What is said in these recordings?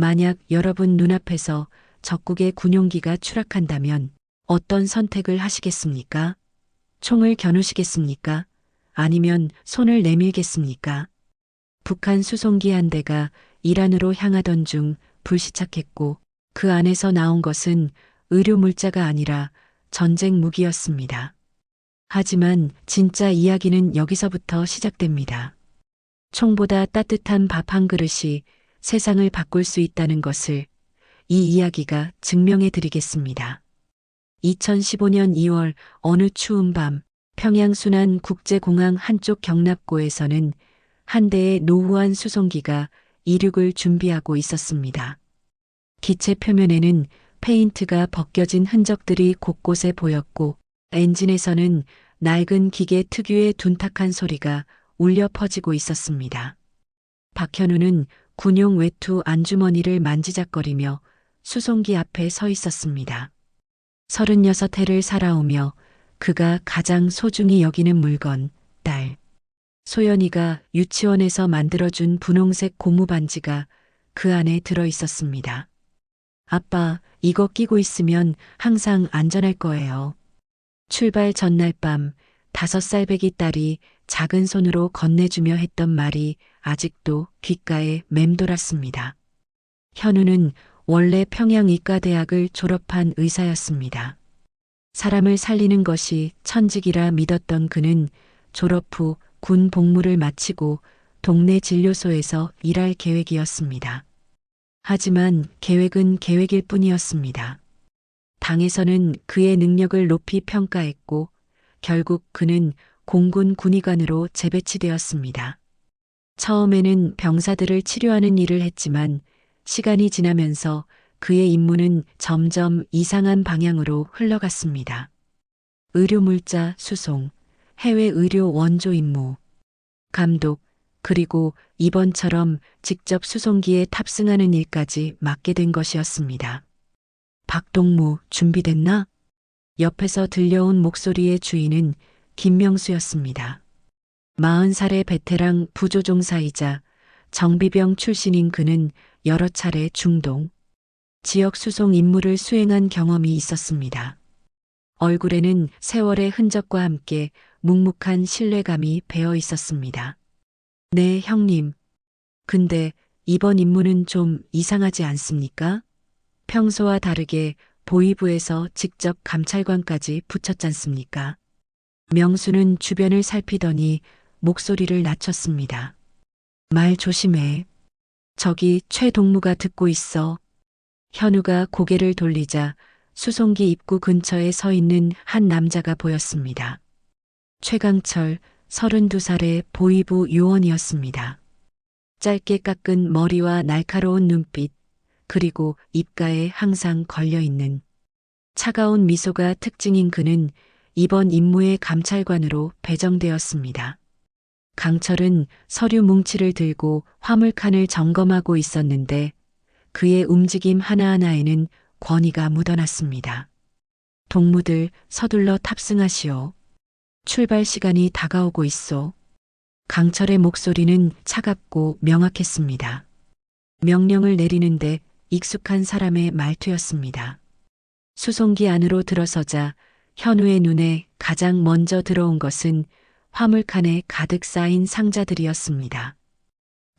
만약 여러분 눈앞에서 적국의 군용기가 추락한다면 어떤 선택을 하시겠습니까? 총을 겨누시겠습니까? 아니면 손을 내밀겠습니까? 북한 수송기 한 대가 이란으로 향하던 중 불시착했고 그 안에서 나온 것은 의료 물자가 아니라 전쟁 무기였습니다. 하지만 진짜 이야기는 여기서부터 시작됩니다. 총보다 따뜻한 밥 한 그릇이 세상을 바꿀 수 있다는 것을 이 이야기가 증명해 드리겠습니다. 2015년 2월 어느 추운 밤 평양 순안 국제공항 한쪽 경납고에서는 한 대의 노후한 수송기가 이륙을 준비하고 있었습니다. 기체 표면에는 페인트가 벗겨진 흔적들이 곳곳에 보였고 엔진에서는 낡은 기계 특유의 둔탁한 소리가 울려 퍼지고 있었습니다. 박현우는 군용 외투 안주머니를 만지작거리며 수송기 앞에 서 있었습니다. 36해를 살아오며 그가 가장 소중히 여기는 물건, 딸. 소연이가 유치원에서 만들어준 분홍색 고무 반지가 그 안에 들어 있었습니다. 아빠, 이거 끼고 있으면 항상 안전할 거예요. 출발 전날 밤 5살 배기 딸이 작은 손으로 건네주며 했던 말이 아직도 귓가에 맴돌았습니다. 현우는 원래 평양의과대학을 졸업한 의사였습니다. 사람을 살리는 것이 천직이라 믿었던 그는 졸업 후 군 복무를 마치고 동네 진료소에서 일할 계획이었습니다. 하지만 계획은 계획일 뿐이었습니다. 당에서는 그의 능력을 높이 평가했고 결국 그는 공군 군의관으로 재배치되었습니다. 처음에는 병사들을 치료하는 일을 했지만 시간이 지나면서 그의 임무는 점점 이상한 방향으로 흘러갔습니다. 의료물자 수송, 해외 의료 원조 임무, 감독, 그리고 이번처럼 직접 수송기에 탑승하는 일까지 맡게 된 것이었습니다. 박동무, 준비됐나? 옆에서 들려온 목소리의 주인은 김명수였습니다. 40살의 베테랑 부조종사이자 정비병 출신인 그는 여러 차례 중동, 지역 수송 임무를 수행한 경험이 있었습니다. 얼굴에는 세월의 흔적과 함께 묵묵한 신뢰감이 배어 있었습니다. 네, 형님. 근데 이번 임무는 좀 이상하지 않습니까? 평소와 다르게 보위부에서 직접 감찰관까지 붙였잖습니까? 명수는 주변을 살피더니 목소리를 낮췄습니다. 말 조심해. 저기 최동무가 듣고 있어. 현우가 고개를 돌리자 수송기 입구 근처에 서 있는 한 남자가 보였습니다. 최강철, 32살의 보위부 요원이었습니다. 짧게 깎은 머리와 날카로운 눈빛, 그리고 입가에 항상 걸려있는 차가운 미소가 특징인 그는 이번 임무의 감찰관으로 배정되었습니다. 강철은 서류 뭉치를 들고 화물칸을 점검하고 있었는데 그의 움직임 하나하나에는 권위가 묻어났습니다. 동무들 서둘러 탑승하시오. 출발 시간이 다가오고 있소. 강철의 목소리는 차갑고 명확했습니다. 명령을 내리는데 익숙한 사람의 말투였습니다. 수송기 안으로 들어서자 현우의 눈에 가장 먼저 들어온 것은 화물칸에 가득 쌓인 상자들이었습니다.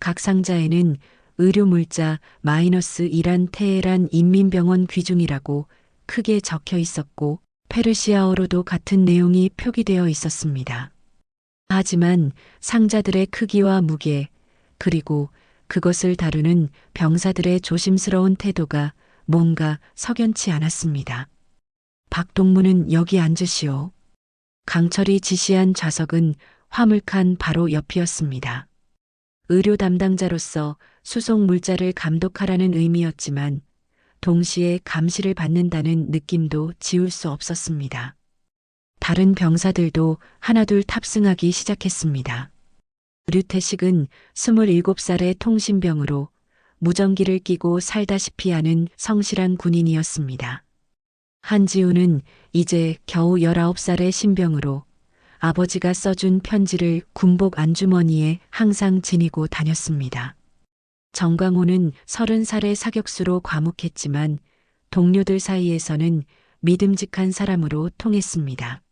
각 상자에는 의료물자 -1란 테헤란 인민병원 귀중이라고 크게 적혀 있었고 페르시아어로도 같은 내용이 표기되어 있었습니다. 하지만 상자들의 크기와 무게, 그리고 그것을 다루는 병사들의 조심스러운 태도가 뭔가 석연치 않았습니다. 박동무는 여기 앉으시오. 강철이 지시한 좌석은 화물칸 바로 옆이었습니다. 의료 담당자로서 수송 물자를 감독하라는 의미였지만 동시에 감시를 받는다는 느낌도 지울 수 없었습니다. 다른 병사들도 하나둘 탑승하기 시작했습니다. 류태식은 27살의 통신병으로 무전기를 끼고 살다시피 하는 성실한 군인이었습니다. 한지우는 이제 겨우 19살의 신병으로 아버지가 써준 편지를 군복 안주머니에 항상 지니고 다녔습니다. 정광호는 30살의 사격수로 과묵했지만 동료들 사이에서는 믿음직한 사람으로 통했습니다.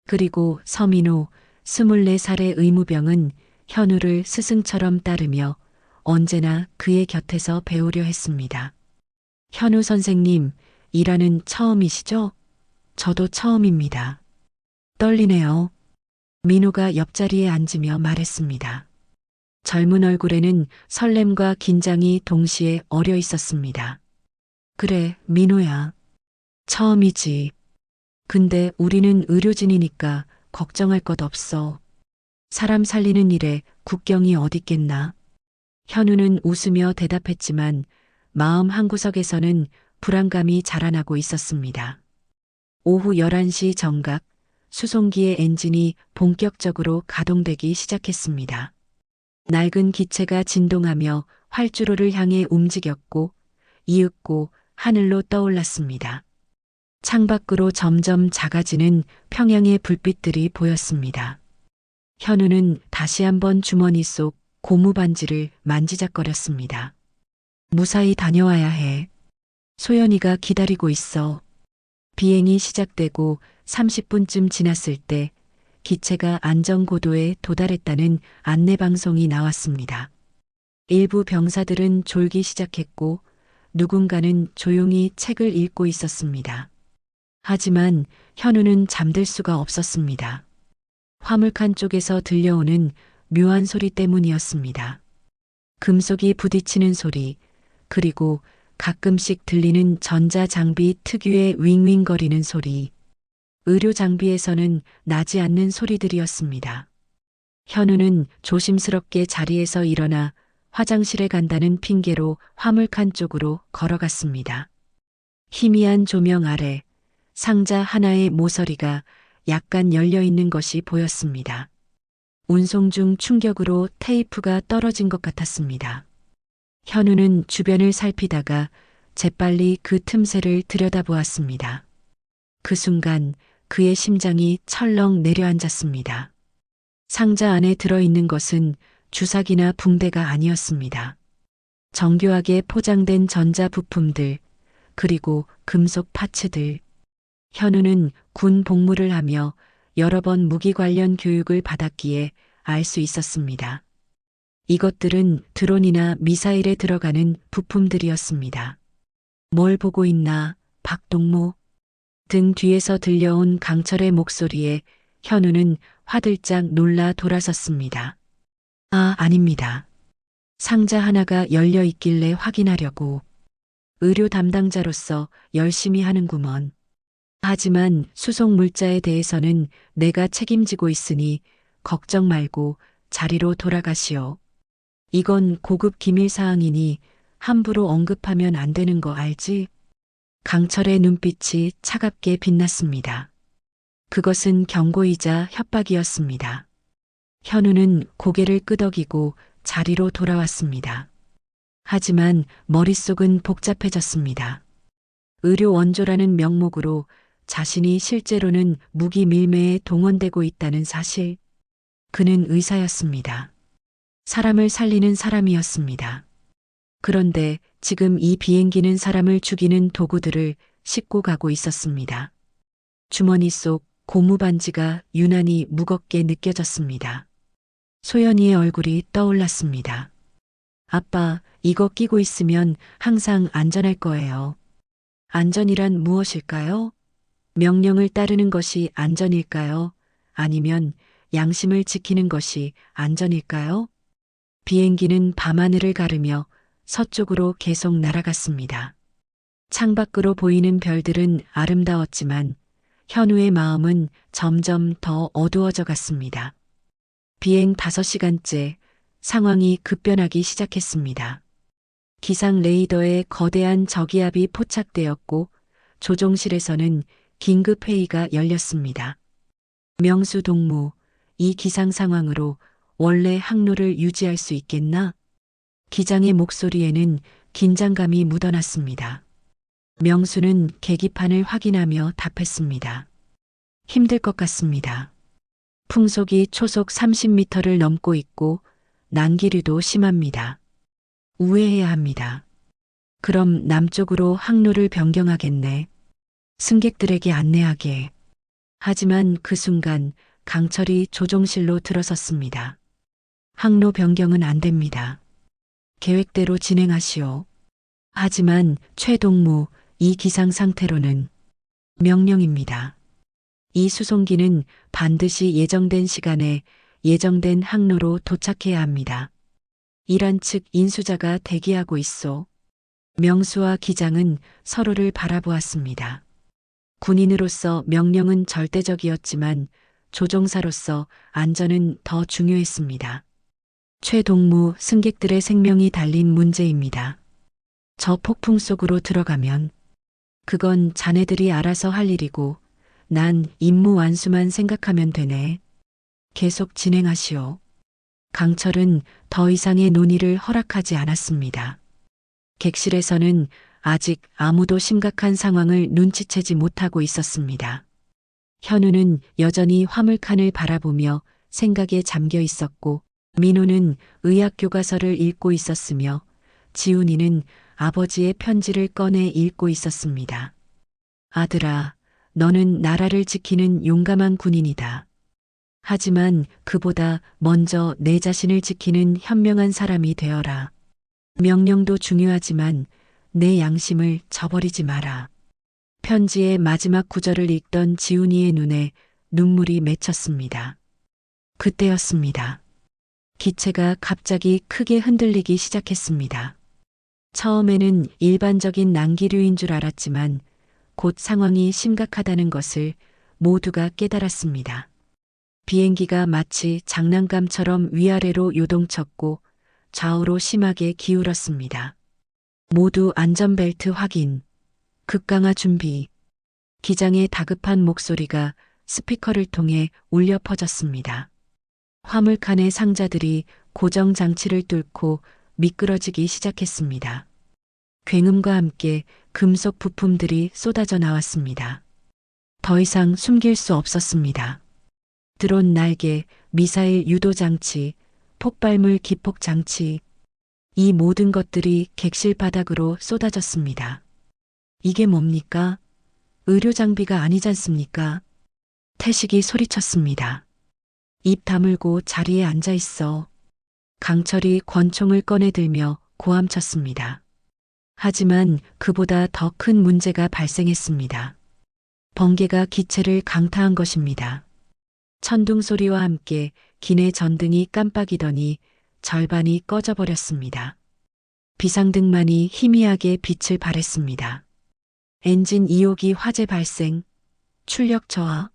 그리고 서민호 24살의 의무병은 현우를 스승처럼 따르며 언제나 그의 곁에서 배우려 했습니다. 현우 선생님, 일하는 처음이시죠? 저도 처음입니다. 떨리네요. 민호가 옆자리에 앉으며 말했습니다. 젊은 얼굴에는 설렘과 긴장이 동시에 어려 있었습니다. 그래, 민호야. 처음이지. 근데 우리는 의료진이니까 걱정할 것 없어. 사람 살리는 일에 국경이 어딨겠나. 현우는 웃으며 대답했지만 마음 한구석에서는 불안감이 자라나고 있었습니다. 오후 11시 정각, 수송기의 엔진이 본격적으로 가동되기 시작했습니다. 낡은 기체가 진동하며 활주로를 향해 움직였고 이윽고 하늘로 떠올랐습니다. 창밖으로 점점 작아지는 평양의 불빛들이 보였습니다. 현우는 다시 한번 주머니 속 고무반지를 만지작거렸습니다. 무사히 다녀와야 해. 소연이가 기다리고 있어. 비행이 시작되고 30분쯤 지났을 때 기체가 안전고도에 도달했다는 안내방송이 나왔습니다. 일부 병사들은 졸기 시작했고 누군가는 조용히 책을 읽고 있었습니다. 하지만 현우는 잠들 수가 없었습니다. 화물칸 쪽에서 들려오는 묘한 소리 때문이었습니다. 금속이 부딪히는 소리, 그리고 가끔씩 들리는 전자장비 특유의 윙윙거리는 소리. 의료 장비에서는 나지 않는 소리들이었습니다. 현우는 조심스럽게 자리에서 일어나 화장실에 간다는 핑계로 화물칸 쪽으로 걸어갔습니다. 희미한 조명 아래 상자 하나의 모서리가 약간 열려 있는 것이 보였습니다. 운송 중 충격으로 테이프가 떨어진 것 같았습니다. 현우는 주변을 살피다가 재빨리 그 틈새를 들여다보았습니다. 그 순간 그의 심장이 철렁 내려앉았습니다. 상자 안에 들어있는 것은 주사기나 붕대가 아니었습니다. 정교하게 포장된 전자 부품들, 그리고 금속 파츠들. 현우는 군 복무를 하며 여러 번 무기 관련 교육을 받았기에 알 수 있었습니다. 이것들은 드론이나 미사일에 들어가는 부품들이었습니다. 뭘 보고 있나, 박동무? 등 뒤에서 들려온 강철의 목소리에 현우는 화들짝 놀라 돌아섰습니다. 아, 아닙니다. 상자 하나가 열려 있길래 확인하려고. 의료 담당자로서 열심히 하는구먼. 하지만 수송 물자에 대해서는 내가 책임지고 있으니 걱정 말고 자리로 돌아가시오. 이건 고급 기밀 사항이니 함부로 언급하면 안 되는 거 알지? 강철의 눈빛이 차갑게 빛났습니다. 그것은 경고이자 협박이었습니다. 현우는 고개를 끄덕이고 자리로 돌아왔습니다. 하지만 머릿속은 복잡해졌습니다. 의료 원조라는 명목으로 자신이 실제로는 무기 밀매에 동원되고 있다는 사실. 그는 의사였습니다. 사람을 살리는 사람이었습니다. 그런데 지금 이 비행기는 사람을 죽이는 도구들을 싣고 가고 있었습니다. 주머니 속 고무반지가 유난히 무겁게 느껴졌습니다. 소연이의 얼굴이 떠올랐습니다. 아빠, 이거 끼고 있으면 항상 안전할 거예요. 안전이란 무엇일까요? 명령을 따르는 것이 안전일까요? 아니면 양심을 지키는 것이 안전일까요? 비행기는 밤하늘을 가르며 서쪽으로 계속 날아갔습니다. 창밖으로 보이는 별들은 아름다웠지만 현우의 마음은 점점 더 어두워져 갔습니다. 비행 5시간째 상황이 급변하기 시작했습니다. 기상 레이더에 거대한 저기압이 포착되었고 조종실에서는 긴급 회의가 열렸습니다. 명수 동무, 이 기상 상황으로 원래 항로를 유지할 수 있겠나? 기장의 목소리에는 긴장감이 묻어났습니다. 명수는 계기판을 확인하며 답했습니다. 힘들 것 같습니다. 풍속이 초속 30m를 넘고 있고 난기류도 심합니다. 우회해야 합니다. 그럼 남쪽으로 항로를 변경하겠네. 승객들에게 안내하게. 하지만 그 순간 강철이 조종실로 들어섰습니다. 항로 변경은 안 됩니다. 계획대로 진행하시오. 하지만 최동무, 이 기상 상태로는 명령입니다. 이 수송기는 반드시 예정된 시간에 예정된 항로로 도착해야 합니다. 이란 측 인수자가 대기하고 있소. 명수와 기장은 서로를 바라보았습니다. 군인으로서 명령은 절대적이었지만 조종사로서 안전은 더 중요했습니다. 최동무, 승객들의 생명이 달린 문제입니다. 저 폭풍 속으로 들어가면 그건 자네들이 알아서 할 일이고 난 임무 완수만 생각하면 되네. 계속 진행하시오. 강철은 더 이상의 논의를 허락하지 않았습니다. 객실에서는 아직 아무도 심각한 상황을 눈치채지 못하고 있었습니다. 현우는 여전히 화물칸을 바라보며 생각에 잠겨 있었고 민호는 의학 교과서를 읽고 있었으며 지훈이는 아버지의 편지를 꺼내 읽고 있었습니다. 아들아, 너는 나라를 지키는 용감한 군인이다. 하지만 그보다 먼저 내 자신을 지키는 현명한 사람이 되어라. 명령도 중요하지만 내 양심을 저버리지 마라. 편지의 마지막 구절을 읽던 지훈이의 눈에 눈물이 맺혔습니다. 그때였습니다. 기체가 갑자기 크게 흔들리기 시작했습니다. 처음에는 일반적인 난기류인 줄 알았지만 곧 상황이 심각하다는 것을 모두가 깨달았습니다. 비행기가 마치 장난감처럼 위아래로 요동쳤고 좌우로 심하게 기울었습니다. 모두 안전벨트 확인, 급강하 준비. 기장의 다급한 목소리가 스피커를 통해 울려 퍼졌습니다. 화물칸의 상자들이 고정 장치를 뚫고 미끄러지기 시작했습니다. 굉음과 함께 금속 부품들이 쏟아져 나왔습니다. 더 이상 숨길 수 없었습니다. 드론 날개, 미사일 유도 장치, 폭발물 기폭 장치, 이 모든 것들이 객실 바닥으로 쏟아졌습니다. 이게 뭡니까? 의료 장비가 아니잖습니까? 태식이 소리쳤습니다. 입 다물고 자리에 앉아 있어. 강철이 권총을 꺼내들며 고함쳤습니다. 하지만 그보다 더 큰 문제가 발생했습니다. 번개가 기체를 강타한 것입니다. 천둥 소리와 함께 기내 전등이 깜빡이더니 절반이 꺼져버렸습니다. 비상등만이 희미하게 빛을 발했습니다. 엔진 2호기 화재 발생, 출력 저하.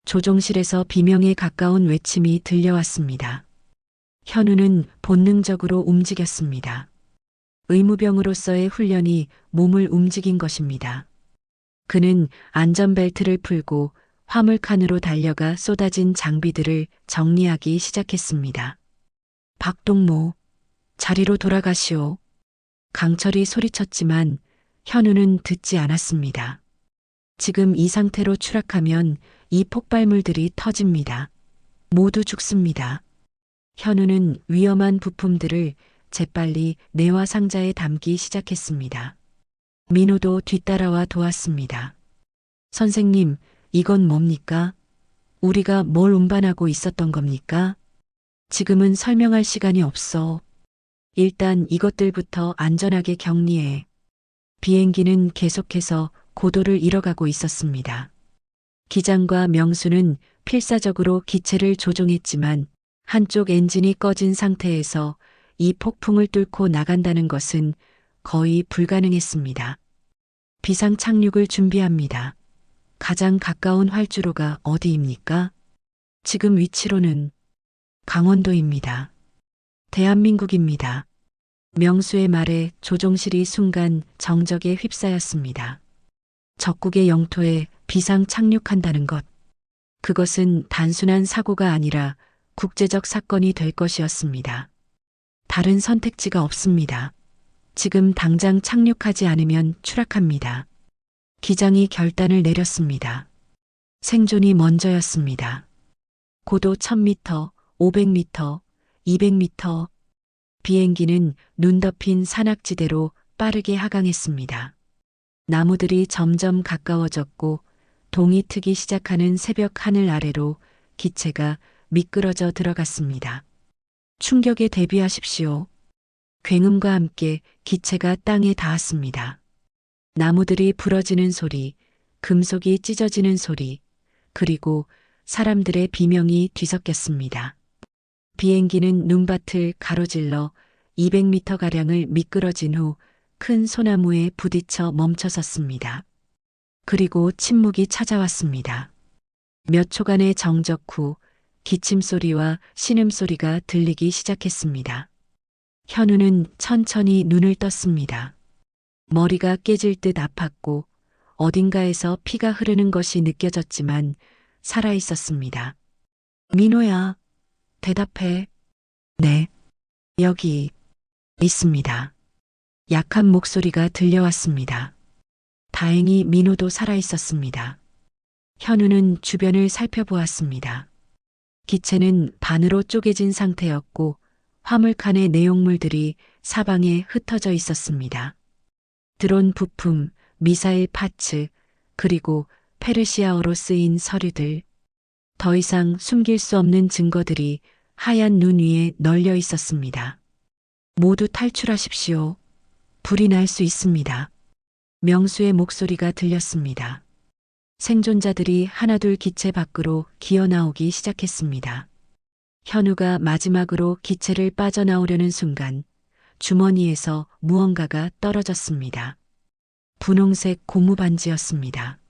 조종실에서 비명에 가까운 외침이 들려왔습니다. 현우는 본능적으로 움직였습니다. 의무병으로서의 훈련이 몸을 움직인 것입니다. 그는 안전벨트를 풀고 화물칸으로 달려가 쏟아진 장비들을 정리하기 시작했습니다. 박동모, 자리로 돌아가시오. 강철이 소리쳤지만 현우는 듣지 않았습니다. 지금 이 상태로 추락하면 이 폭발물들이 터집니다. 모두 죽습니다. 현우는 위험한 부품들을 재빨리 내화 상자에 담기 시작했습니다. 민호도 뒤따라와 도왔습니다. 선생님, 이건 뭡니까? 우리가 뭘 운반하고 있었던 겁니까? 지금은 설명할 시간이 없어. 일단 이것들부터 안전하게 격리해. 비행기는 계속해서 고도를 잃어가고 있었습니다. 기장과 명수는 필사적으로 기체를 조종했지만 한쪽 엔진이 꺼진 상태에서 이 폭풍을 뚫고 나간다는 것은 거의 불가능했습니다. 비상 착륙을 준비합니다. 가장 가까운 활주로가 어디입니까? 지금 위치로는 강원도입니다. 대한민국입니다. 명수의 말에 조종실이 순간 정적에 휩싸였습니다. 적국의 영토에 비상 착륙한다는 것. 그것은 단순한 사고가 아니라 국제적 사건이 될 것이었습니다. 다른 선택지가 없습니다. 지금 당장 착륙하지 않으면 추락합니다. 기장이 결단을 내렸습니다. 생존이 먼저였습니다. 고도 1000m, 500m, 200m. 비행기는 눈 덮인 산악지대로 빠르게 하강했습니다. 나무들이 점점 가까워졌고 동이 트기 시작하는 새벽 하늘 아래로 기체가 미끄러져 들어갔습니다. 충격에 대비하십시오. 굉음과 함께 기체가 땅에 닿았습니다. 나무들이 부러지는 소리, 금속이 찢어지는 소리, 그리고 사람들의 비명이 뒤섞였습니다. 비행기는 눈밭을 가로질러 200m가량을 미끄러진 후 큰 소나무에 부딪혀 멈춰섰습니다. 그리고 침묵이 찾아왔습니다. 몇 초간의 정적 후 기침 소리와 신음소리가 들리기 시작했습니다. 현우는 천천히 눈을 떴습니다. 머리가 깨질 듯 아팠고 어딘가에서 피가 흐르는 것이 느껴졌지만 살아있었습니다. 민호야, 대답해. 네, 여기 있습니다. 약한 목소리가 들려왔습니다. 다행히 민호도 살아있었습니다. 현우는 주변을 살펴보았습니다. 기체는 반으로 쪼개진 상태였고 화물칸의 내용물들이 사방에 흩어져 있었습니다. 드론 부품, 미사일 파츠, 그리고 페르시아어로 쓰인 서류들. 더 이상 숨길 수 없는 증거들이 하얀 눈 위에 널려 있었습니다. 모두 탈출하십시오. 불이 날 수 있습니다. 명수의 목소리가 들렸습니다. 생존자들이 하나둘 기체 밖으로 기어 나오기 시작했습니다. 현우가 마지막으로 기체를 빠져나오려는 순간 주머니에서 무언가가 떨어졌습니다. 분홍색 고무 반지였습니다.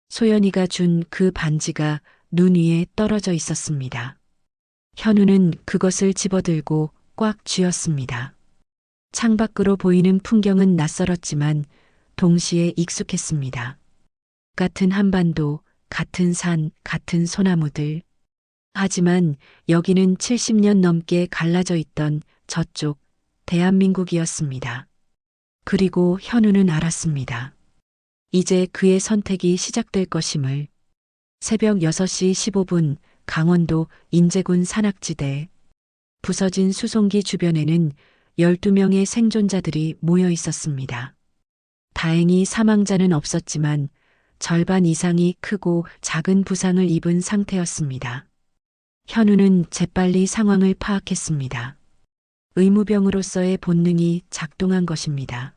소연이가 준 그 반지가 눈 위에 떨어져 있었습니다. 현우는 그것을 집어들고 꽉 쥐었습니다. 창밖으로 보이는 풍경은 낯설었지만 동시에 익숙했습니다. 같은 한반도, 같은 산, 같은 소나무들. 하지만 여기는 70년 넘게 갈라져 있던 저쪽 대한민국이었습니다. 그리고 현우는 알았습니다. 이제 그의 선택이 시작될 것임을. 새벽 6시 15분 강원도 인제군 산악지대. 부서진 수송기 주변에는 12명의 생존자들이 모여 있었습니다. 다행히 사망자는 없었지만 절반 이상이 크고 작은 부상을 입은 상태였습니다. 현우는 재빨리 상황을 파악했습니다. 의무병으로서의 본능이 작동한 것입니다.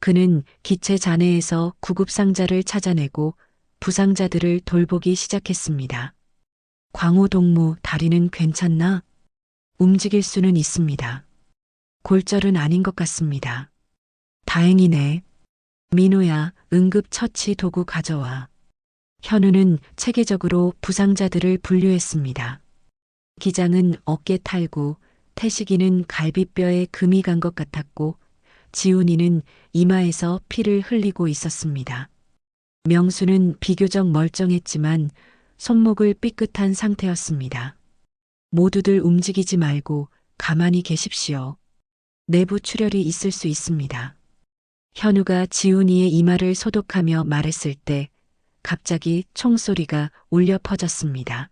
그는 기체 잔해에서 구급상자를 찾아내고 부상자들을 돌보기 시작했습니다. 광호동무 다리는 괜찮나? 움직일 수는 있습니다. 골절은 아닌 것 같습니다. 다행이네. 민호야, 응급처치 도구 가져와. 현우는 체계적으로 부상자들을 분류했습니다. 기장은 어깨 탈구, 태식이는 갈비뼈에 금이 간 것 같았고 지훈이는 이마에서 피를 흘리고 있었습니다. 명수는 비교적 멀쩡했지만 손목을 삐끗한 상태였습니다. 모두들 움직이지 말고 가만히 계십시오. 내부 출혈이 있을 수 있습니다. 현우가 지훈이의 이마를 소독하며 말했을 때 갑자기 총소리가 울려 퍼졌습니다.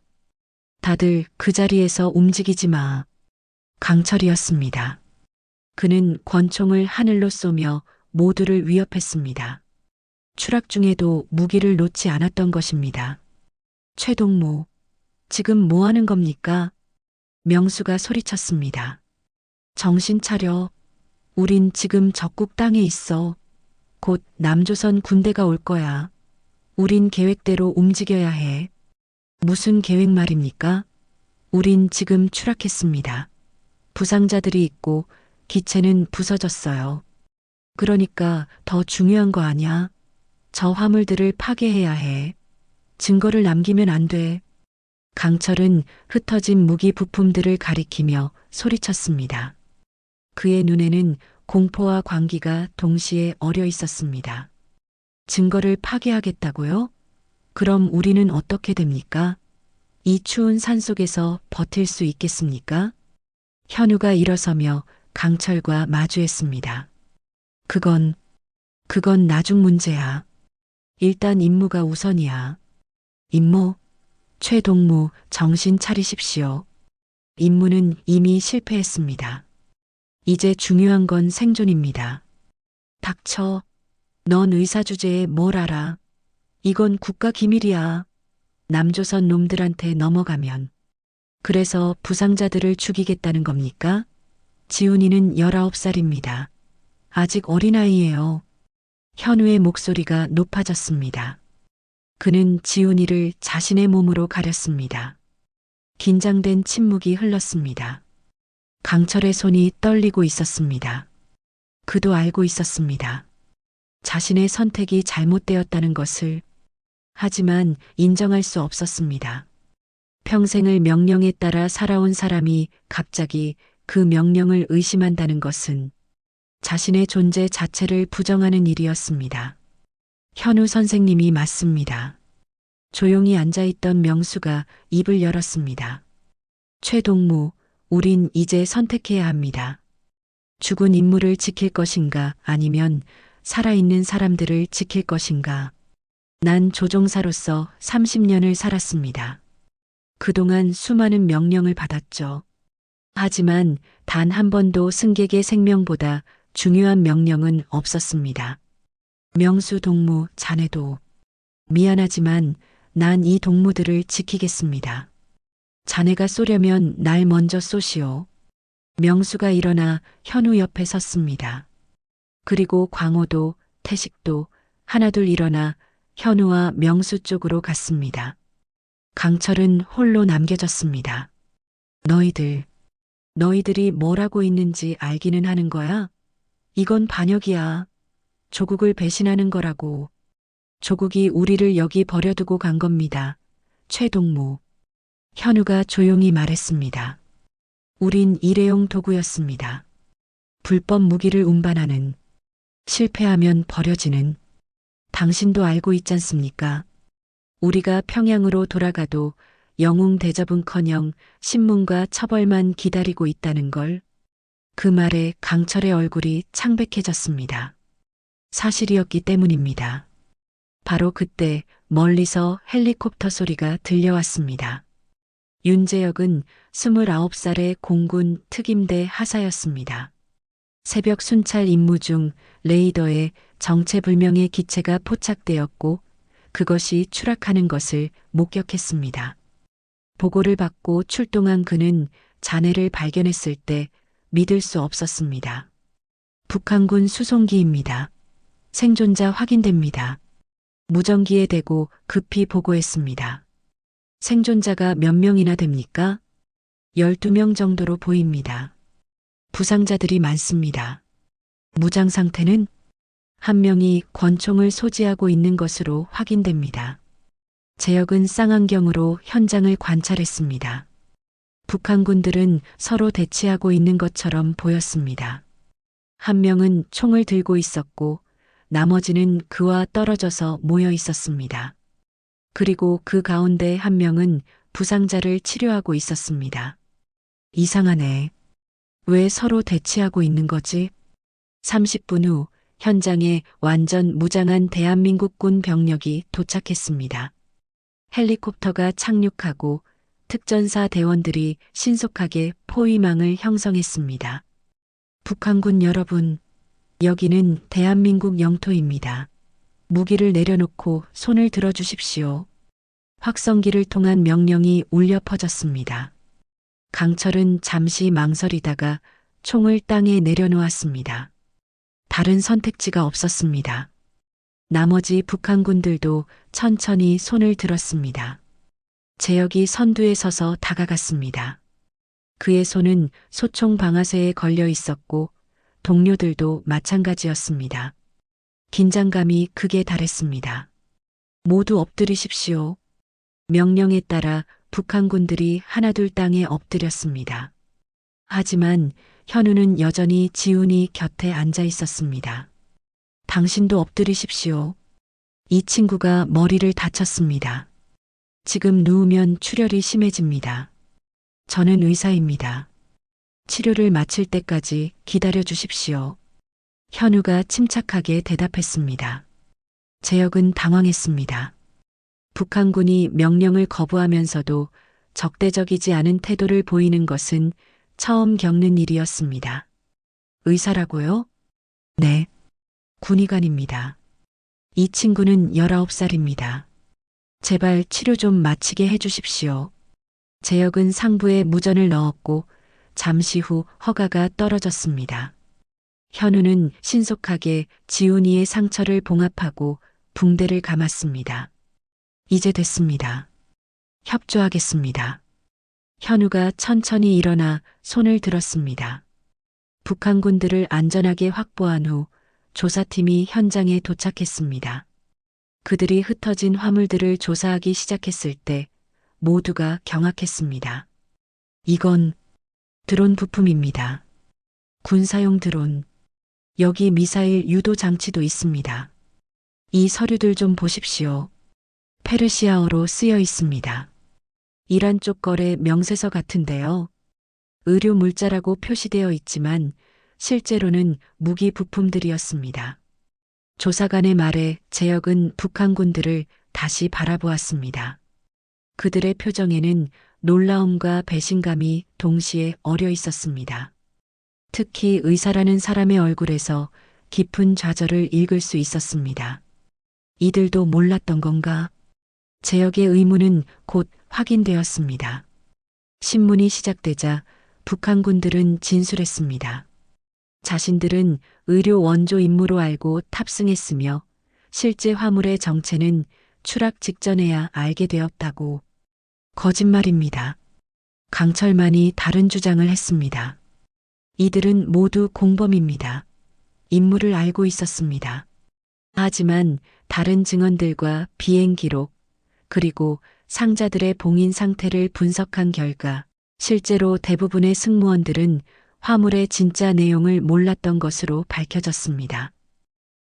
다들 그 자리에서 움직이지 마. 강철이었습니다. 그는 권총을 하늘로 쏘며 모두를 위협했습니다. 추락 중에도 무기를 놓지 않았던 것입니다. 최동무, 지금 뭐 하는 겁니까? 명수가 소리쳤습니다. 정신 차려. 우린 지금 적국 땅에 있어. 곧 남조선 군대가 올 거야. 우린 계획대로 움직여야 해. 무슨 계획 말입니까? 우린 지금 추락했습니다. 부상자들이 있고 기체는 부서졌어요. 그러니까 더 중요한 거 아냐? 저 화물들을 파괴해야 해. 증거를 남기면 안 돼. 강철은 흩어진 무기 부품들을 가리키며 소리쳤습니다. 그의 눈에는 공포와 광기가 동시에 어려 있었습니다. 증거를 파괴하겠다고요? 그럼 우리는 어떻게 됩니까? 이 추운 산속에서 버틸 수 있겠습니까? 현우가 일어서며 강철과 마주했습니다. 그건 나중 문제야. 일단 임무가 우선이야. 임무? 최동무, 정신 차리십시오. 임무는 이미 실패했습니다. 이제 중요한 건 생존입니다. 닥쳐. 넌 의사 주제에 뭘 알아? 이건 국가 기밀이야. 남조선 놈들한테 넘어가면. 그래서 부상자들을 죽이겠다는 겁니까? 지훈이는 19살입니다. 아직 어린아이예요. 현우의 목소리가 높아졌습니다. 그는 지훈이를 자신의 몸으로 가렸습니다. 긴장된 침묵이 흘렀습니다. 강철의 손이 떨리고 있었습니다. 그도 알고 있었습니다. 자신의 선택이 잘못되었다는 것을. 하지만 인정할 수 없었습니다. 평생을 명령에 따라 살아온 사람이 갑자기 그 명령을 의심한다는 것은 자신의 존재 자체를 부정하는 일이었습니다. 현우 선생님이 맞습니다. 조용히 앉아있던 명수가 입을 열었습니다. 최동무, 우린 이제 선택해야 합니다. 죽은 인물을 지킬 것인가 아니면 살아있는 사람들을 지킬 것인가. 난 조종사로서 30년을 살았습니다. 그동안 수많은 명령을 받았죠. 하지만 단 한 번도 승객의 생명보다 중요한 명령은 없었습니다. 명수 동무, 자네도. 미안하지만 난 이 동무들을 지키겠습니다. 자네가 쏘려면 날 먼저 쏘시오. 명수가 일어나 현우 옆에 섰습니다. 그리고 광호도, 태식도 하나둘 일어나 현우와 명수 쪽으로 갔습니다. 강철은 홀로 남겨졌습니다. 너희들이 뭘 하고 있는지 알기는 하는 거야? 이건 반역이야. 조국을 배신하는 거라고. 조국이 우리를 여기 버려두고 간 겁니다. 최동무. 현우가 조용히 말했습니다. 우린 일회용 도구였습니다. 불법 무기를 운반하는. 실패하면 버려지는. 당신도 알고 있잖습니까? 우리가 평양으로 돌아가도 영웅 대접은커녕 신문과 처벌만 기다리고 있다는 걸. 그 말에 강철의 얼굴이 창백해졌습니다. 사실이었기 때문입니다. 바로 그때 멀리서 헬리콥터 소리가 들려왔습니다. 윤재혁은 29살의 공군 특임대 하사였습니다. 새벽 순찰 임무 중 레이더에 정체불명의 기체가 포착되었고 그것이 추락하는 것을 목격했습니다. 보고를 받고 출동한 그는 잔해를 발견했을 때 믿을 수 없었습니다. 북한군 수송기입니다. 생존자 확인됩니다. 무전기에 대고 급히 보고했습니다. 생존자가 몇 명이나 됩니까? 12명 정도로 보입니다. 부상자들이 많습니다. 무장 상태는? 한 명이 권총을 소지하고 있는 것으로 확인됩니다. 재혁은 쌍안경으로 현장을 관찰했습니다. 북한군들은 서로 대치하고 있는 것처럼 보였습니다. 한 명은 총을 들고 있었고 나머지는 그와 떨어져서 모여 있었습니다. 그리고 그 가운데 한 명은 부상자를 치료하고 있었습니다. 이상하네. 왜 서로 대치하고 있는 거지? 30분 후 현장에 완전 무장한 대한민국군 병력이 도착했습니다. 헬리콥터가 착륙하고 특전사 대원들이 신속하게 포위망을 형성했습니다. 북한군 여러분, 여기는 대한민국 영토입니다. 무기를 내려놓고 손을 들어주십시오. 확성기를 통한 명령이 울려 퍼졌습니다. 강철은 잠시 망설이다가 총을 땅에 내려놓았습니다. 다른 선택지가 없었습니다. 나머지 북한군들도 천천히 손을 들었습니다. 재혁이 선두에 서서 다가갔습니다. 그의 손은 소총 방아쇠에 걸려 있었고 동료들도 마찬가지였습니다. 긴장감이 극에 달했습니다. 모두 엎드리십시오. 명령에 따라 북한군들이 하나둘 땅에 엎드렸습니다. 하지만 현우는 여전히 지훈이 곁에 앉아 있었습니다. 당신도 엎드리십시오. 이 친구가 머리를 다쳤습니다. 지금 누우면 출혈이 심해집니다. 저는 의사입니다. 치료를 마칠 때까지 기다려 주십시오. 현우가 침착하게 대답했습니다. 재혁은 당황했습니다. 북한군이 명령을 거부하면서도 적대적이지 않은 태도를 보이는 것은 처음 겪는 일이었습니다. 의사라고요? 네. 군의관입니다. 이 친구는 19살입니다. 제발 치료 좀 마치게 해주십시오. 재혁은 상부에 무전을 넣었고 잠시 후 허가가 떨어졌습니다. 현우는 신속하게 지훈이의 상처를 봉합하고 붕대를 감았습니다. 이제 됐습니다. 협조하겠습니다. 현우가 천천히 일어나 손을 들었습니다. 북한군들을 안전하게 확보한 후 조사팀이 현장에 도착했습니다. 그들이 흩어진 화물들을 조사하기 시작했을 때 모두가 경악했습니다. 이건 드론 부품입니다. 군사용 드론. 여기 미사일 유도 장치도 있습니다. 이 서류들 좀 보십시오. 페르시아어로 쓰여 있습니다. 이란 쪽 거래 명세서 같은데요. 의료 물자라고 표시되어 있지만 실제로는 무기 부품들이었습니다. 조사관의 말에 재혁은 북한군들을 다시 바라보았습니다. 그들의 표정에는 놀라움과 배신감이 동시에 어려 있었습니다. 특히 의사라는 사람의 얼굴에서 깊은 좌절을 읽을 수 있었습니다. 이들도 몰랐던 건가? 재혁의 의문은 곧 확인되었습니다. 신문이 시작되자 북한군들은 진술했습니다. 자신들은 의료 원조 임무로 알고 탑승했으며 실제 화물의 정체는 추락 직전에야 알게 되었다고. 거짓말입니다. 강철만이 다른 주장을 했습니다. 이들은 모두 공범입니다. 임무를 알고 있었습니다. 하지만 다른 증언들과 비행 기록, 그리고 상자들의 봉인 상태를 분석한 결과 실제로 대부분의 승무원들은 화물의 진짜 내용을 몰랐던 것으로 밝혀졌습니다.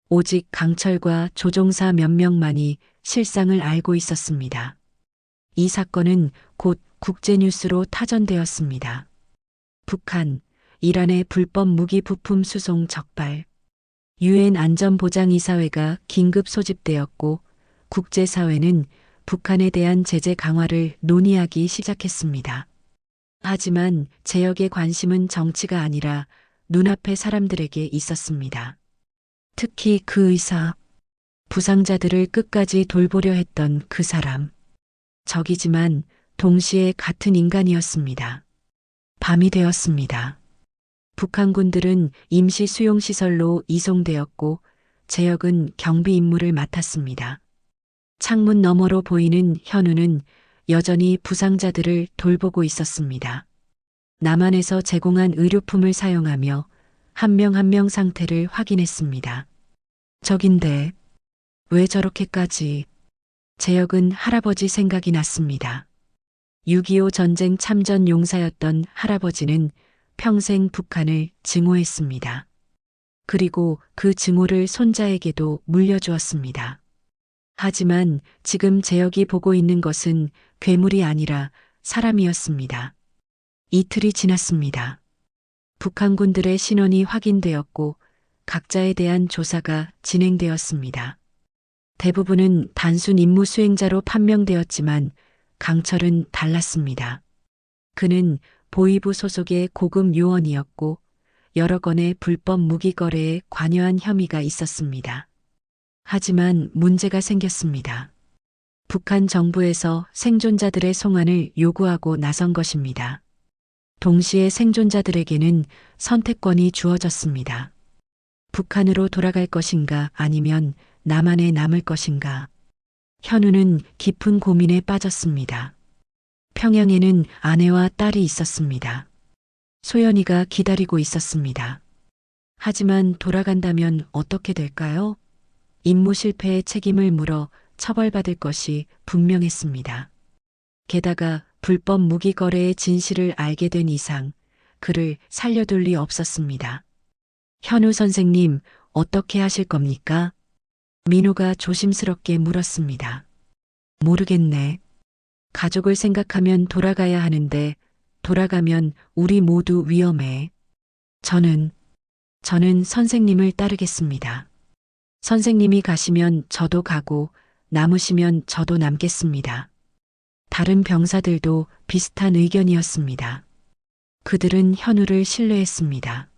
오직 강철과 조종사 몇 명만이 실상을 알고 있었습니다. 이 사건은 곧 국제뉴스로 타전되었습니다. 북한, 이란의 불법 무기 부품 수송 적발. 유엔 안전보장이사회가 긴급 소집되었고 국제사회는 북한에 대한 제재 강화를 논의하기 시작했습니다. 하지만 재혁의 관심은 정치가 아니라 눈앞의 사람들에게 있었습니다. 특히 그 의사, 부상자들을 끝까지 돌보려 했던 그 사람. 적이지만 동시에 같은 인간이었습니다. 밤이 되었습니다. 북한군들은 임시 수용시설로 이송되었고 재혁은 경비 임무를 맡았습니다. 창문 너머로 보이는 현우는 여전히 부상자들을 돌보고 있었습니다. 남한에서 제공한 의료품을 사용하며 한 명 한 명 상태를 확인했습니다. 적인데 왜 저렇게까지? 재혁은 할아버지 생각이 났습니다. 6.25 전쟁 참전 용사였던 할아버지는 평생 북한을 증오했습니다. 그리고 그 증오를 손자에게도 물려주었습니다. 하지만 지금 재혁이 보고 있는 것은 괴물이 아니라 사람이었습니다. 이틀이 지났습니다. 북한군들의 신원이 확인되었고 각자에 대한 조사가 진행되었습니다. 대부분은 단순 임무 수행자로 판명되었지만 강철은 달랐습니다. 그는 보위부 소속의 고급 요원이었고 여러 건의 불법 무기 거래에 관여한 혐의가 있었습니다. 하지만 문제가 생겼습니다. 북한 정부에서 생존자들의 송환을 요구하고 나선 것입니다. 동시에 생존자들에게는 선택권이 주어졌습니다. 북한으로 돌아갈 것인가 아니면 남한에 남을 것인가. 현우는 깊은 고민에 빠졌습니다. 평양에는 아내와 딸이 있었습니다. 소연이가 기다리고 있었습니다. 하지만 돌아간다면 어떻게 될까요? 임무 실패의 책임을 물어 처벌받을 것이 분명했습니다. 게다가 불법 무기 거래의 진실을 알게 된 이상 그를 살려둘 리 없었습니다. 현우 선생님, 어떻게 하실 겁니까? 민호가 조심스럽게 물었습니다. 모르겠네. 가족을 생각하면 돌아가야 하는데 돌아가면 우리 모두 위험해. 저는 선생님을 따르겠습니다. 선생님이 가시면 저도 가고 남으시면 저도 남겠습니다. 다른 병사들도 비슷한 의견이었습니다. 그들은 현우를 신뢰했습니다.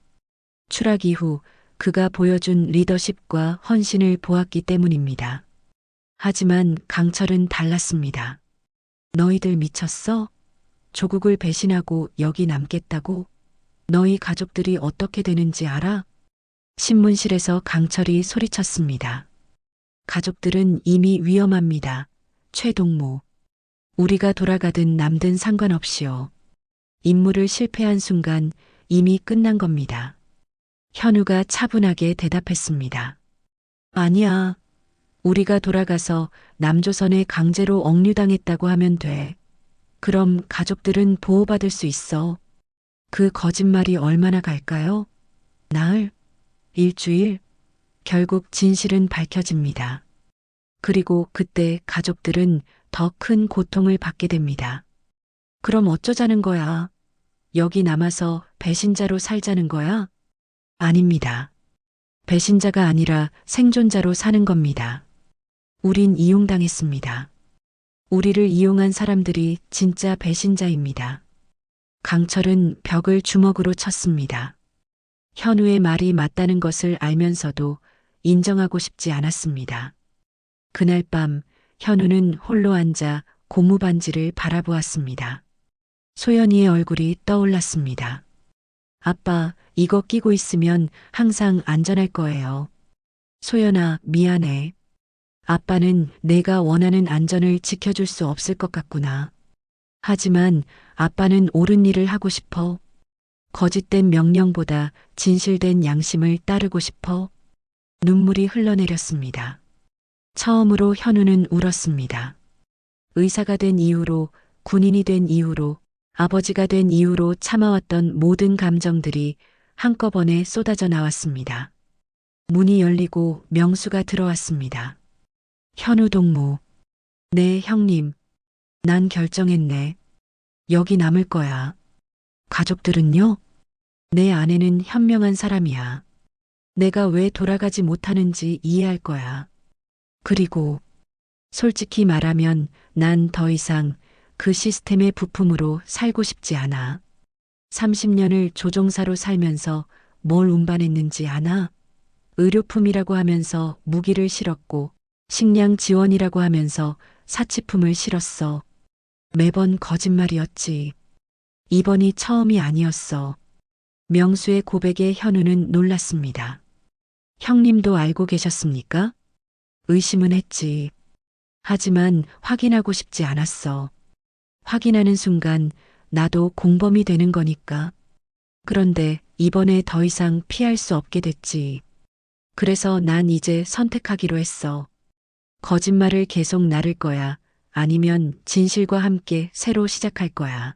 추락 이후 그가 보여준 리더십과 헌신을 보았기 때문입니다. 하지만 강철은 달랐습니다. 너희들 미쳤어? 조국을 배신하고 여기 남겠다고? 너희 가족들이 어떻게 되는지 알아? 신문실에서 강철이 소리쳤습니다. 가족들은 이미 위험합니다. 최동무. 우리가 돌아가든 남든 상관없이요. 임무를 실패한 순간 이미 끝난 겁니다. 현우가 차분하게 대답했습니다. 아니야. 우리가 돌아가서 남조선에 강제로 억류당했다고 하면 돼. 그럼 가족들은 보호받을 수 있어. 그 거짓말이 얼마나 갈까요? 나흘? 일주일? 결국 진실은 밝혀집니다. 그리고 그때 가족들은 더 큰 고통을 받게 됩니다. 그럼 어쩌자는 거야? 여기 남아서 배신자로 살자는 거야? 아닙니다. 배신자가 아니라 생존자로 사는 겁니다. 우린 이용당했습니다. 우리를 이용한 사람들이 진짜 배신자입니다. 강철은 벽을 주먹으로 쳤습니다. 현우의 말이 맞다는 것을 알면서도 인정하고 싶지 않았습니다. 그날 밤 현우는 홀로 앉아 고무반지를 바라보았습니다. 소연이의 얼굴이 떠올랐습니다. 아빠, 이거 끼고 있으면 항상 안전할 거예요. 소연아, 미안해. 아빠는 내가 원하는 안전을 지켜줄 수 없을 것 같구나. 하지만 아빠는 옳은 일을 하고 싶어. 거짓된 명령보다 진실된 양심을 따르고 싶어. 눈물이 흘러내렸습니다. 처음으로 현우는 울었습니다. 의사가 된 이후로, 군인이 된 이후로, 아버지가 된 이후로 참아왔던 모든 감정들이 한꺼번에 쏟아져 나왔습니다. 문이 열리고 명수가 들어왔습니다. 현우 동무. 네, 형님. 난 결정했네. 여기 남을 거야. 가족들은요? 내 아내는 현명한 사람이야. 내가 왜 돌아가지 못하는지 이해할 거야. 그리고 솔직히 말하면 난 더 이상 그 시스템의 부품으로 살고 싶지 않아. 30년을 조종사로 살면서 뭘 운반했는지 아나? 의료품이라고 하면서 무기를 실었고 식량 지원이라고 하면서 사치품을 실었어. 매번 거짓말이었지. 이번이 처음이 아니었어. 명수의 고백에 현우는 놀랐습니다. 형님도 알고 계셨습니까? 의심은 했지. 하지만 확인하고 싶지 않았어. 확인하는 순간 나도 공범이 되는 거니까. 그런데 이번에 더 이상 피할 수 없게 됐지. 그래서 난 이제 선택하기로 했어. 거짓말을 계속 나를 거야. 아니면 진실과 함께 새로 시작할 거야.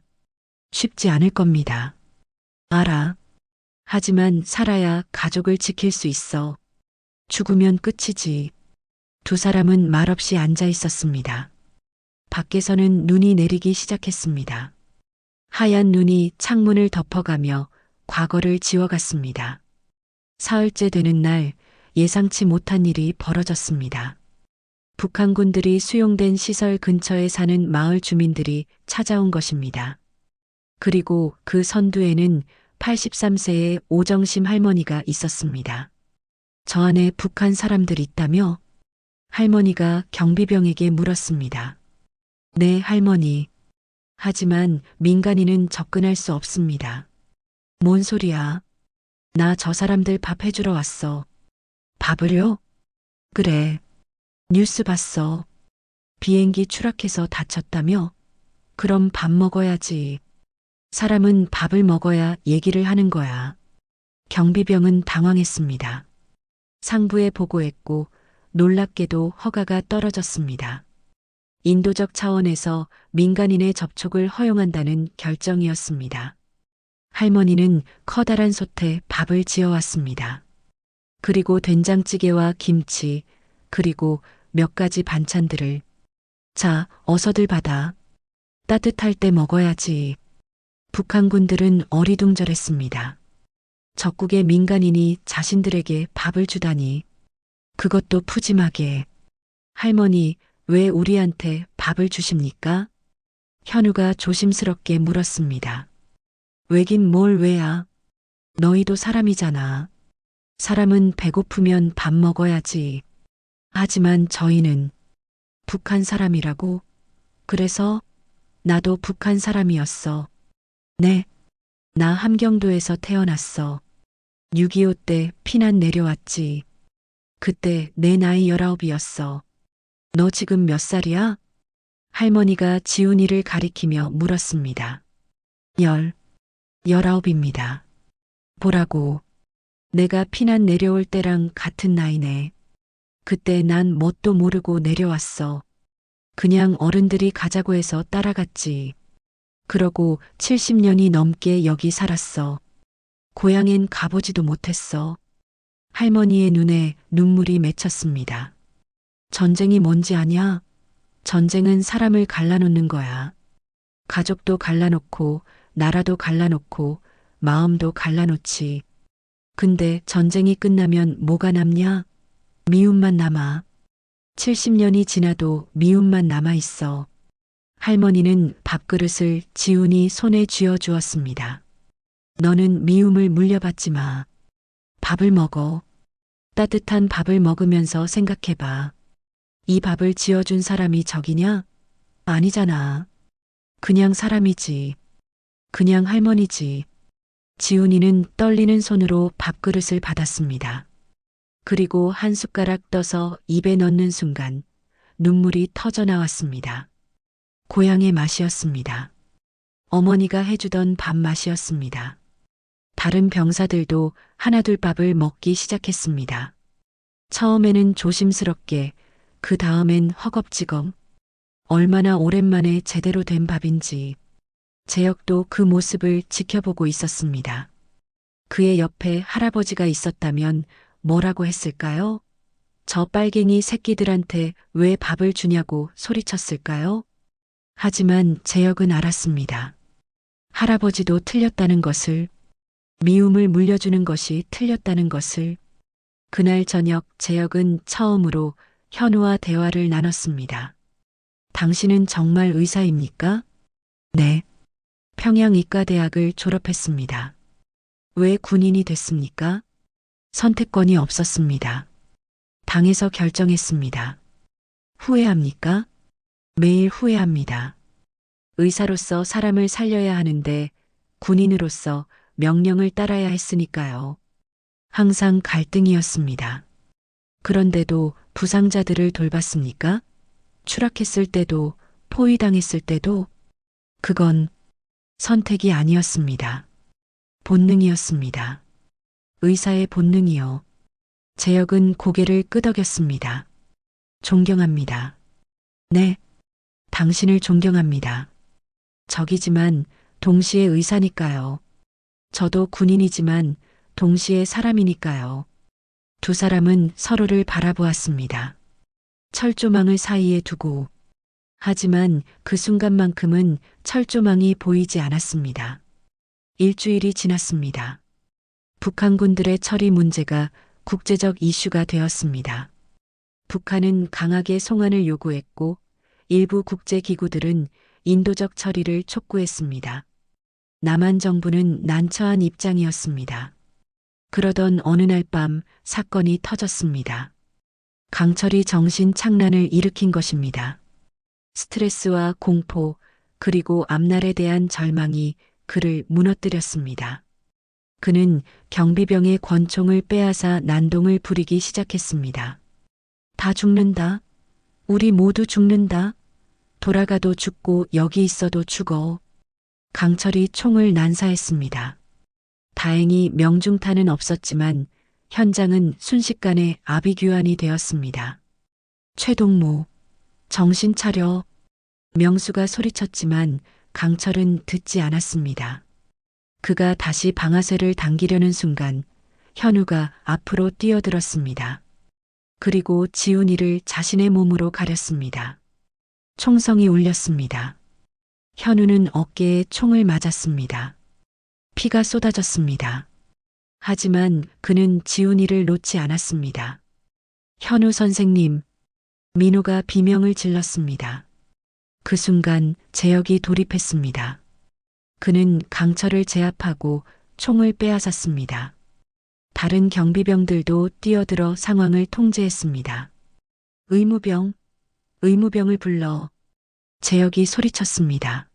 쉽지 않을 겁니다. 알아. 하지만 살아야 가족을 지킬 수 있어. 죽으면 끝이지. 두 사람은 말없이 앉아 있었습니다. 밖에서는 눈이 내리기 시작했습니다. 하얀 눈이 창문을 덮어가며 과거를 지워갔습니다. 사흘째 되는 날 예상치 못한 일이 벌어졌습니다. 북한군들이 수용된 시설 근처에 사는 마을 주민들이 찾아온 것입니다. 그리고 그 선두에는 83세의 오정심 할머니가 있었습니다. 저 안에 북한 사람들 있다며? 할머니가 경비병에게 물었습니다. 네, 할머니. 하지만 민간인은 접근할 수 없습니다. 뭔 소리야? 나 저 사람들 밥 해주러 왔어. 밥을요? 그래. 뉴스 봤어. 비행기 추락해서 다쳤다며? 그럼 밥 먹어야지. 사람은 밥을 먹어야 얘기를 하는 거야. 경비병은 당황했습니다. 상부에 보고했고 놀랍게도 허가가 떨어졌습니다. 인도적 차원에서 민간인의 접촉을 허용한다는 결정이었습니다. 할머니는 커다란 솥에 밥을 지어왔습니다. 그리고 된장찌개와 김치, 그리고 몇 가지 반찬들을. 자, 어서들 받아. 따뜻할 때 먹어야지. 북한군들은 어리둥절했습니다. 적국의 민간인이 자신들에게 밥을 주다니. 그것도 푸짐하게. 할머니, 왜 우리한테 밥을 주십니까? 현우가 조심스럽게 물었습니다. 왜긴 뭘 왜야? 너희도 사람이잖아. 사람은 배고프면 밥 먹어야지. 하지만 저희는 북한 사람이라고. 그래서 나도 북한 사람이었어. 네. 나 함경도에서 태어났어. 6.25 때 피난 내려왔지. 그때 내 나이 19이었어. 너 지금 몇 살이야? 할머니가 지훈이를 가리키며 물었습니다. 19입니다. 보라고. 내가 피난 내려올 때랑 같은 나이네. 그때 난 뭣도 모르고 내려왔어. 그냥 어른들이 가자고 해서 따라갔지. 그러고 70년이 넘게 여기 살았어. 고향엔 가보지도 못했어. 할머니의 눈에 눈물이 맺혔습니다. 전쟁이 뭔지 아냐? 전쟁은 사람을 갈라놓는 거야. 가족도 갈라놓고, 나라도 갈라놓고, 마음도 갈라놓지. 근데 전쟁이 끝나면 뭐가 남냐? 미움만 남아. 70년이 지나도 미움만 남아 있어. 할머니는 밥그릇을 지훈이 손에 쥐어 주었습니다. 너는 미움을 물려받지 마. 밥을 먹어. 따뜻한 밥을 먹으면서 생각해봐. 이 밥을 지어준 사람이 적이냐? 아니잖아. 그냥 사람이지. 그냥 할머니지. 지훈이는 떨리는 손으로 밥그릇을 받았습니다. 그리고 한 숟가락 떠서 입에 넣는 순간 눈물이 터져 나왔습니다. 고향의 맛이었습니다. 어머니가 해주던 밥 맛이었습니다. 다른 병사들도 하나둘 밥을 먹기 시작했습니다. 처음에는 조심스럽게, 그 다음엔 허겁지겁. 얼마나 오랜만에 제대로 된 밥인지. 재혁도 그 모습을 지켜보고 있었습니다. 그의 옆에 할아버지가 있었다면 뭐라고 했을까요? 저 빨갱이 새끼들한테 왜 밥을 주냐고 소리쳤을까요? 하지만 재혁은 알았습니다. 할아버지도 틀렸다는 것을, 미움을 물려주는 것이 틀렸다는 것을. 그날 저녁 재혁은 처음으로 현우와 대화를 나눴습니다. 당신은 정말 의사입니까? 네. 평양의과대학을 졸업했습니다. 왜 군인이 됐습니까? 선택권이 없었습니다. 당에서 결정했습니다. 후회합니까? 매일 후회합니다. 의사로서 사람을 살려야 하는데 군인으로서 명령을 따라야 했으니까요. 항상 갈등이었습니다. 그런데도 부상자들을 돌봤습니까? 추락했을 때도, 포위당했을 때도. 그건 선택이 아니었습니다. 본능이었습니다. 의사의 본능이요. 재혁은 고개를 끄덕였습니다. 존경합니다. 네, 당신을 존경합니다. 적이지만 동시에 의사니까요. 저도 군인이지만 동시에 사람이니까요. 두 사람은 서로를 바라보았습니다. 철조망을 사이에 두고. 하지만 그 순간만큼은 철조망이 보이지 않았습니다. 일주일이 지났습니다. 북한군들의 처리 문제가 국제적 이슈가 되었습니다. 북한은 강하게 송환을 요구했고 일부 국제기구들은 인도적 처리를 촉구했습니다. 남한 정부는 난처한 입장이었습니다. 그러던 어느 날 밤 사건이 터졌습니다. 강철이 정신 착란을 일으킨 것입니다. 스트레스와 공포, 그리고 앞날에 대한 절망이 그를 무너뜨렸습니다. 그는 경비병의 권총을 빼앗아 난동을 부리기 시작했습니다. 다 죽는다. 우리 모두 죽는다. 돌아가도 죽고 여기 있어도 죽어. 강철이 총을 난사했습니다. 다행히 명중탄은 없었지만 현장은 순식간에 아비규환이 되었습니다. 최동무, 정신 차려. 명수가 소리쳤지만 강철은 듣지 않았습니다. 그가 다시 방아쇠를 당기려는 순간 현우가 앞으로 뛰어들었습니다. 그리고 지훈이를 자신의 몸으로 가렸습니다. 총성이 울렸습니다. 현우는 어깨에 총을 맞았습니다. 피가 쏟아졌습니다. 하지만 그는 지훈이를 놓지 않았습니다. 현우 선생님, 민호가 비명을 질렀습니다. 그 순간 재혁이 돌입했습니다. 그는 강철을 제압하고 총을 빼앗았습니다. 다른 경비병들도 뛰어들어 상황을 통제했습니다. 의무병, 의무병을 불러. 재혁이 소리쳤습니다.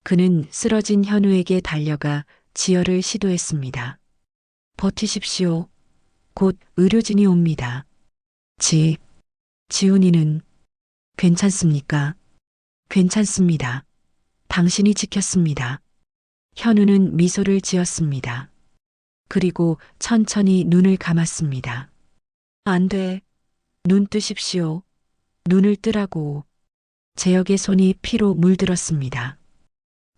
그는 쓰러진 현우에게 달려가 지혈을 시도했습니다. 버티십시오. 곧 의료진이 옵니다. 지훈이는 괜찮습니까? 괜찮습니다. 당신이 지켰습니다. 현우는 미소를 지었습니다. 그리고 천천히 눈을 감았습니다. 안 돼. 눈 뜨십시오. 눈을 뜨라고. 재혁의 손이 피로 물들었습니다.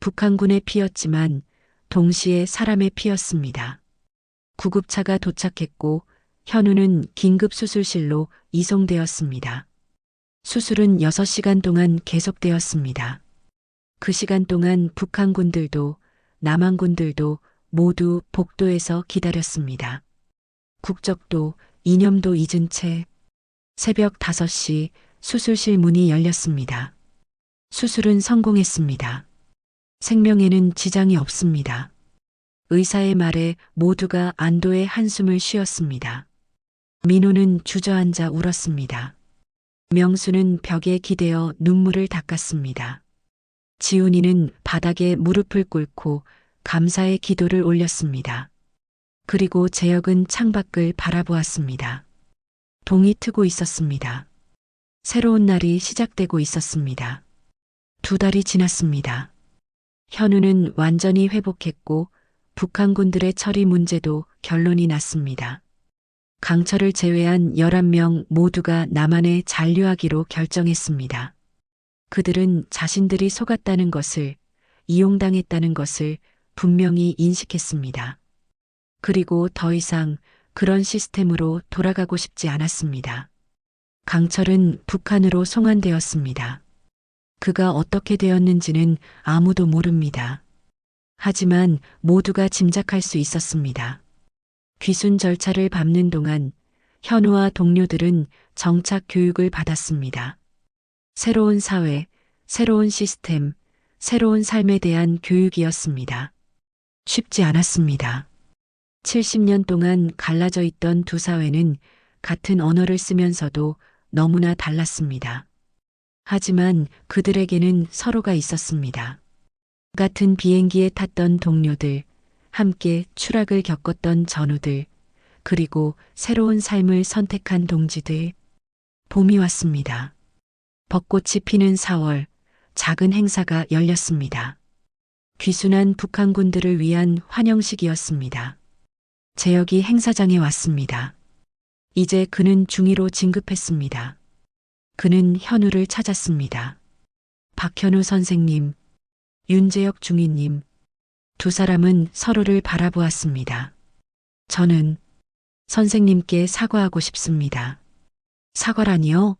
북한군의 피였지만 동시에 사람의 피였습니다. 구급차가 도착했고 현우는 긴급수술실로 이송되었습니다. 수술은 6시간 동안 계속되었습니다. 그 시간 동안 북한군들도 남한군들도 모두 복도에서 기다렸습니다. 국적도 이념도 잊은 채 새벽 5시 수술실 문이 열렸습니다. 수술은 성공했습니다. 생명에는 지장이 없습니다. 의사의 말에 모두가 안도의 한숨을 쉬었습니다. 민호는 주저앉아 울었습니다. 명수는 벽에 기대어 눈물을 닦았습니다. 지훈이는 바닥에 무릎을 꿇고 감사의 기도를 올렸습니다. 그리고 재혁은 창밖을 바라보았습니다. 동이 트고 있었습니다. 새로운 날이 시작되고 있었습니다. 2달이 지났습니다. 현우는 완전히 회복했고 북한군들의 처리 문제도 결론이 났습니다. 강철을 제외한 11명 모두가 남한에 잔류하기로 결정했습니다. 그들은 자신들이 속았다는 것을, 이용당했다는 것을 분명히 인식했습니다. 그리고 더 이상 그런 시스템으로 돌아가고 싶지 않았습니다. 강철은 북한으로 송환되었습니다. 그가 어떻게 되었는지는 아무도 모릅니다. 하지만 모두가 짐작할 수 있었습니다. 귀순 절차를 밟는 동안 현우와 동료들은 정착 교육을 받았습니다. 새로운 사회, 새로운 시스템, 새로운 삶에 대한 교육이었습니다. 쉽지 않았습니다. 70년 동안 갈라져 있던 두 사회는 같은 언어를 쓰면서도 너무나 달랐습니다. 하지만 그들에게는 서로가 있었습니다. 같은 비행기에 탔던 동료들, 함께 추락을 겪었던 전우들, 그리고 새로운 삶을 선택한 동지들. 봄이 왔습니다. 벚꽃이 피는 4월, 작은 행사가 열렸습니다. 귀순한 북한군들을 위한 환영식이었습니다. 재혁이 행사장에 왔습니다. 이제 그는 중위로 진급했습니다. 그는 현우를 찾았습니다. 박현우 선생님, 윤재혁 중위님, 두 사람은 서로를 바라보았습니다. 저는 선생님께 사과하고 싶습니다. 사과라니요?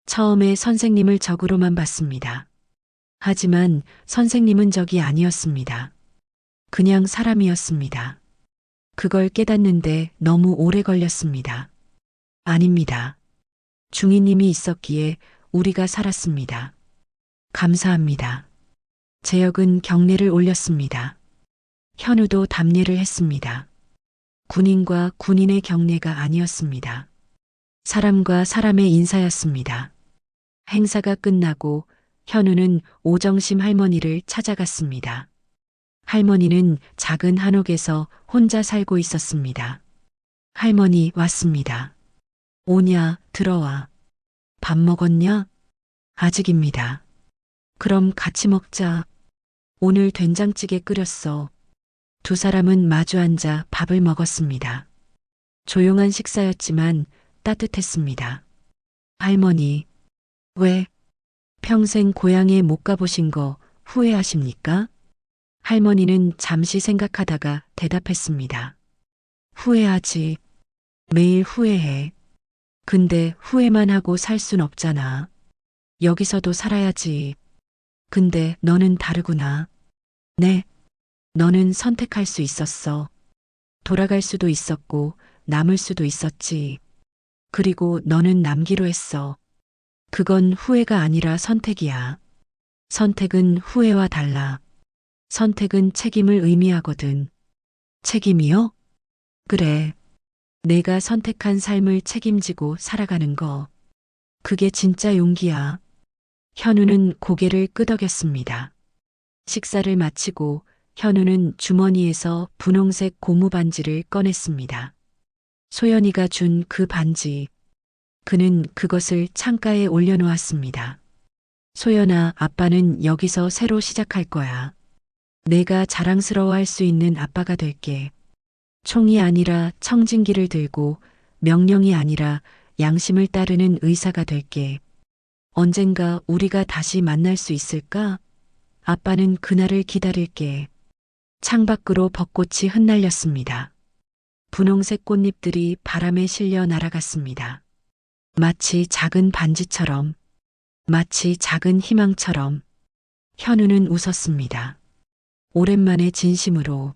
처음에 선생님을 적으로만 봤습니다. 하지만 선생님은 적이 아니었습니다. 그냥 사람이었습니다. 그걸 깨닫는데 너무 오래 걸렸습니다. 아닙니다. 중위님이 있었기에 우리가 살았습니다. 감사합니다. 재혁은 경례를 올렸습니다. 현우도 답례를 했습니다. 군인과 군인의 경례가 아니었습니다. 사람과 사람의 인사였습니다. 행사가 끝나고 현우는 오정심 할머니를 찾아갔습니다. 할머니는 작은 한옥에서 혼자 살고 있었습니다. 할머니 왔습니다. 오냐, 들어와. 밥 먹었냐? 아직입니다. 그럼 같이 먹자. 오늘 된장찌개 끓였어. 두 사람은 마주 앉아 밥을 먹었습니다. 조용한 식사였지만 따뜻했습니다. 할머니, 왜? 평생 고향에 못 가보신 거 후회하십니까? 할머니는 잠시 생각하다가 대답했습니다. 후회하지. 매일 후회해. 근데 후회만 하고 살 순 없잖아. 여기서도 살아야지. 근데 너는 다르구나. 네. 너는 선택할 수 있었어. 돌아갈 수도 있었고 남을 수도 있었지. 그리고 너는 남기로 했어. 그건 후회가 아니라 선택이야. 선택은 후회와 달라. 선택은 책임을 의미하거든. 책임이요? 그래. 내가 선택한 삶을 책임지고 살아가는 거. 그게 진짜 용기야. 현우는 고개를 끄덕였습니다. 식사를 마치고 현우는 주머니에서 분홍색 고무 반지를 꺼냈습니다. 소연이가 준 그 반지. 그는 그것을 창가에 올려놓았습니다. 소연아, 아빠는 여기서 새로 시작할 거야. 내가 자랑스러워할 수 있는 아빠가 될게. 총이 아니라 청진기를 들고 명령이 아니라 양심을 따르는 의사가 될게. 언젠가 우리가 다시 만날 수 있을까? 아빠는 그날을 기다릴게. 창밖으로 벚꽃이 흩날렸습니다. 분홍색 꽃잎들이 바람에 실려 날아갔습니다. 마치 작은 반지처럼, 마치 작은 희망처럼. 현우는 웃었습니다. 오랜만에 진심으로.